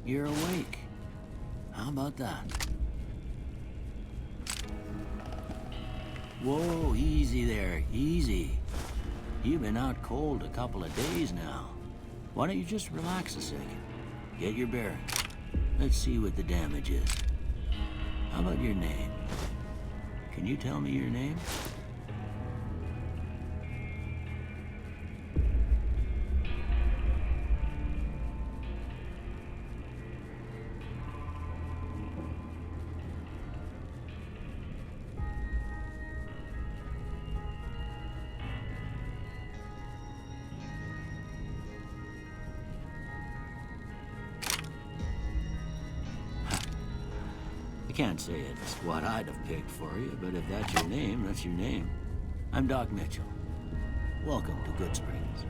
You're awake. How about that? Whoa, easy there, easy. You've been out cold a couple of days now. Why don't you just relax a second? Get your bearings. Let's see what the damage is. How about your name? Can you tell me your name? I can't say it's what I'd have picked for you, but if that's your name, that's your name. I'm Doc Mitchell. Welcome to Good Springs.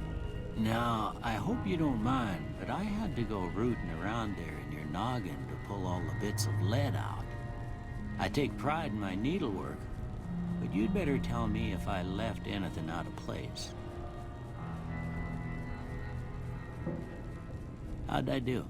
Now, I hope you don't mind, but I had to go rooting around there in your noggin to pull all the bits of lead out. I take pride in my needlework, but you'd better tell me if I left anything out of place. How'd I do?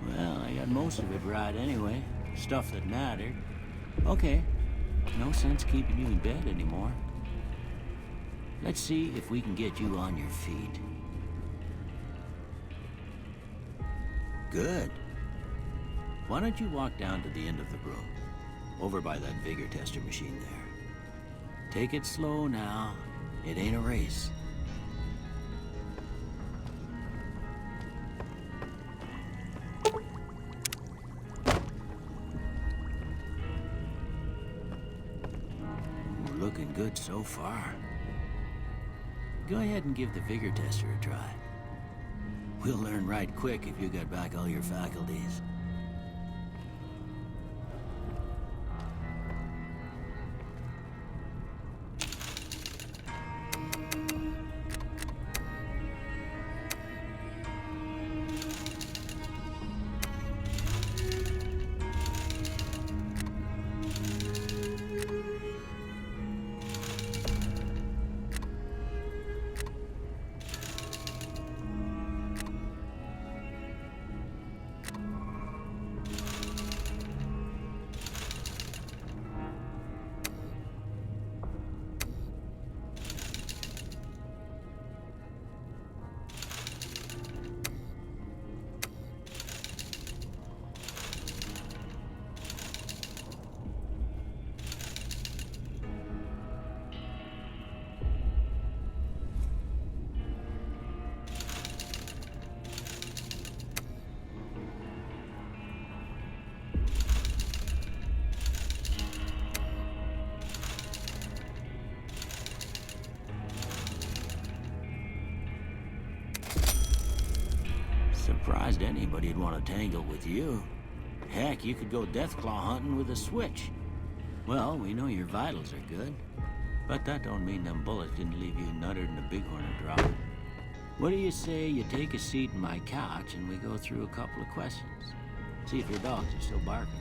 Well, I got most of it right anyway. Stuff that mattered. Okay, no sense keeping you in bed anymore. Let's see if we can get you on your feet. Good. Why don't you walk down to the end of the room, over by that vigor tester machine there. Take it slow now. It ain't a race. We're looking good so far. Go ahead and give the vigor tester a try. We'll learn right quick if you got back all your faculties. Surprised anybody'd want to tangle with you. Heck, you could go deathclaw hunting with a switch. Well, we know your vitals are good, but that don't mean them bullets didn't leave you nuttered in a bighorn a drop. What do you say you take a seat in my couch and we go through a couple of questions? See if your dogs are still barking.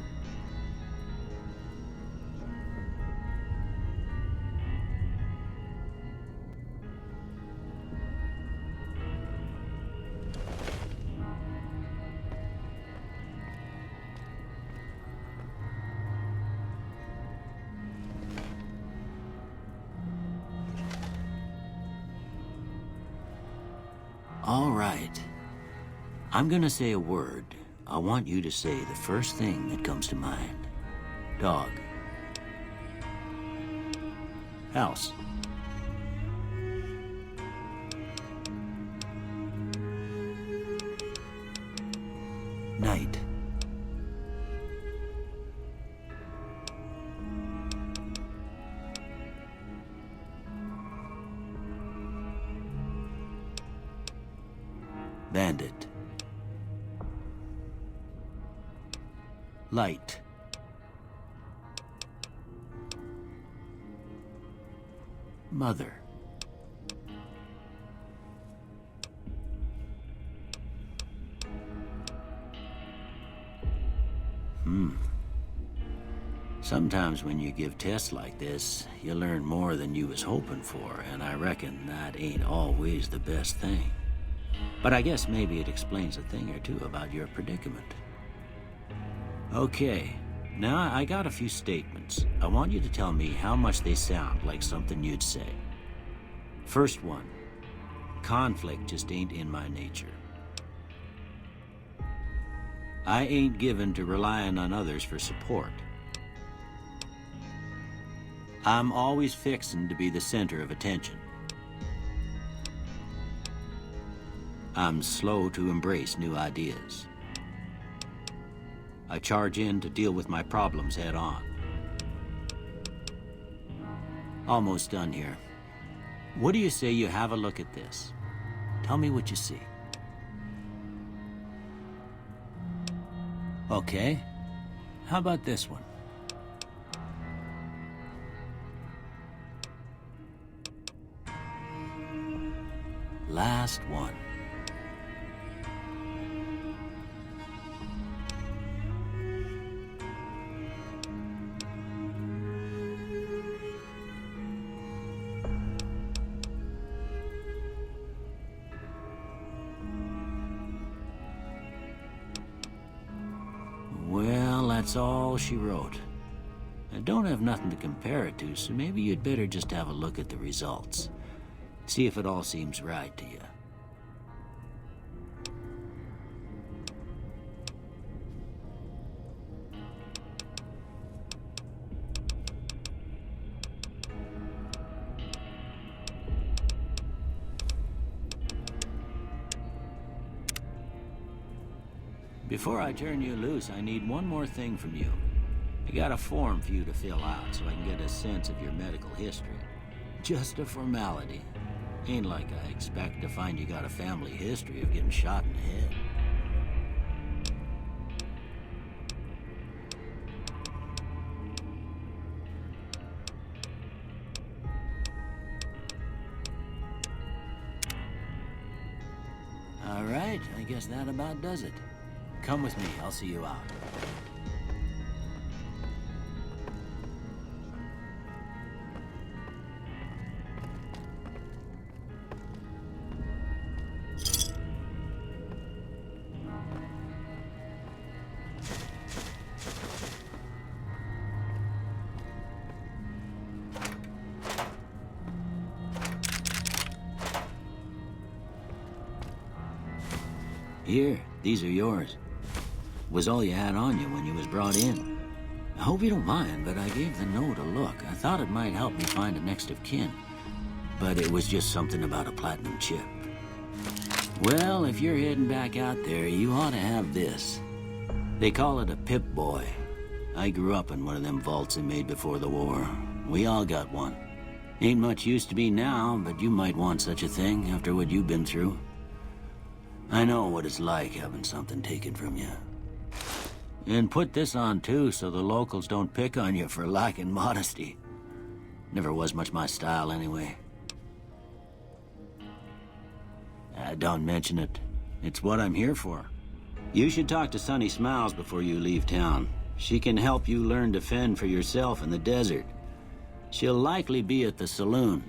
All right. I'm gonna say a word. I want you to say the first thing that comes to mind. Dog. House. Night. Bandit. Light. Mother. Sometimes when you give tests like this, you learn more than you was hoping for, and I reckon that ain't always the best thing. But I guess maybe it explains a thing or two about your predicament. Okay, now I got a few statements. I want you to tell me how much they sound like something you'd say. First one, conflict just ain't in my nature. I ain't given to relying on others for support. I'm always fixin' to be the center of attention. I'm slow to embrace new ideas. I charge in to deal with my problems head on. Almost done here. What do you say you have a look at this? Tell me what you see. Okay. How about this one? Last one. that's all she wrote. I don't have nothing to compare it to, so maybe you'd better just have a look at the results. See if it all seems right to you. Before I turn you loose, I need one more thing from you. I got a form for you to fill out so I can get a sense of your medical history. Just a formality. Ain't like I expect to find you got a family history of getting shot in the head. All right, I guess that about does it. Come with me, I'll see you out. Here, these are yours. Was all you had on you when you was brought in. I hope you don't mind, but I gave the note a look. I thought it might help me find a next of kin. But it was just something about a platinum chip. Well, if you're heading back out there, you ought to have this. They call it a Pip-Boy. I grew up in one of them vaults they made before the war. We all got one. Ain't much use to me now, but you might want such a thing after what you've been through. I know what it's like having something taken from you. And put this on too, so the locals don't pick on you for lacking modesty. Never was much my style anyway. Don't mention it. It's what I'm here for. You should talk to Sunny Smiles before you leave town. She can help you learn to fend for yourself in the desert. She'll likely be at the saloon.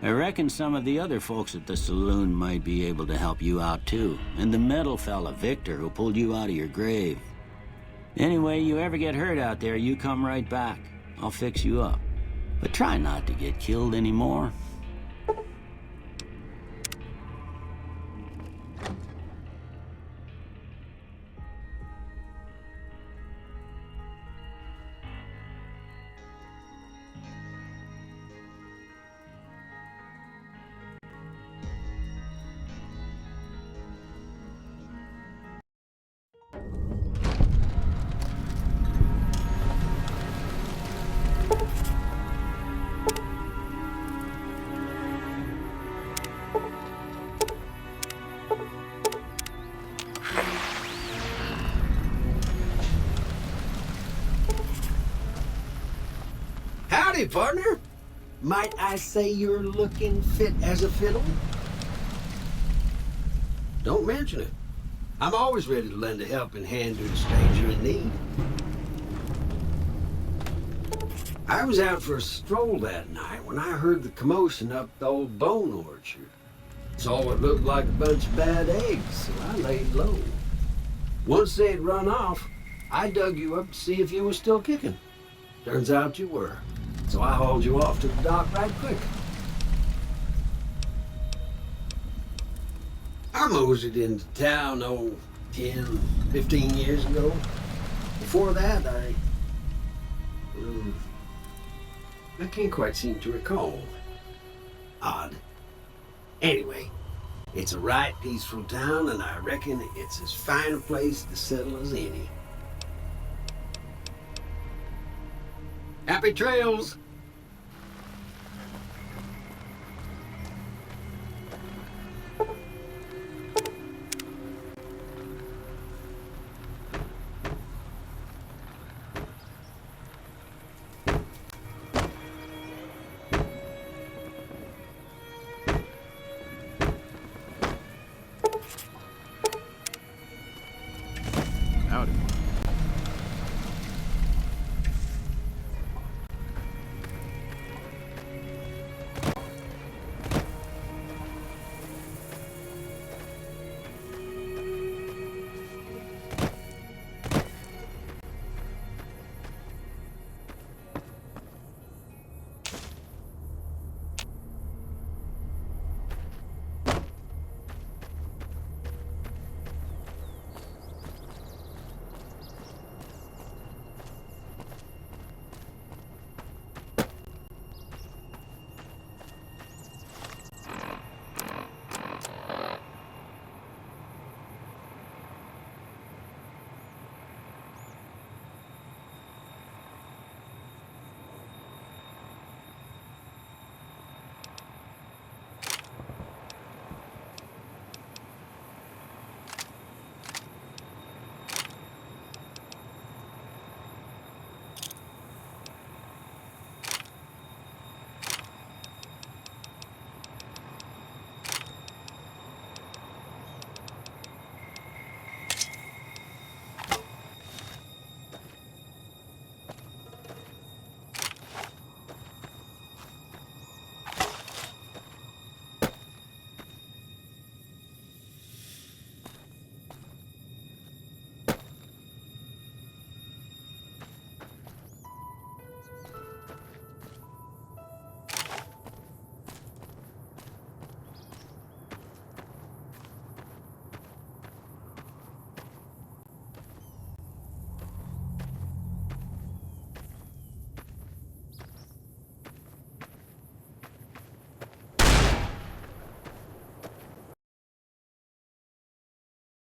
I reckon some of the other folks at the saloon might be able to help you out too. And the metal fella, Victor, who pulled you out of your grave. Anyway, you ever get hurt out there, you come right back. I'll fix you up. But try not to get killed anymore. Howdy, partner. Might I say you're looking fit as a fiddle? Don't mention it. I'm always ready to lend a helping hand to a stranger in need. I was out for a stroll that night when I heard the commotion up the old bone orchard. Saw what looked like a bunch of bad eggs, so I laid low. Once they'd run off, I dug you up to see if you were still kicking. Turns out you were. So I hauled you off to the dock right quick. I moseyed into town, 10, 15 years ago. Before that, I can't quite seem to recall. Odd. Anyway, it's a right peaceful town, and I reckon it's as fine a place to settle as any. Happy trails!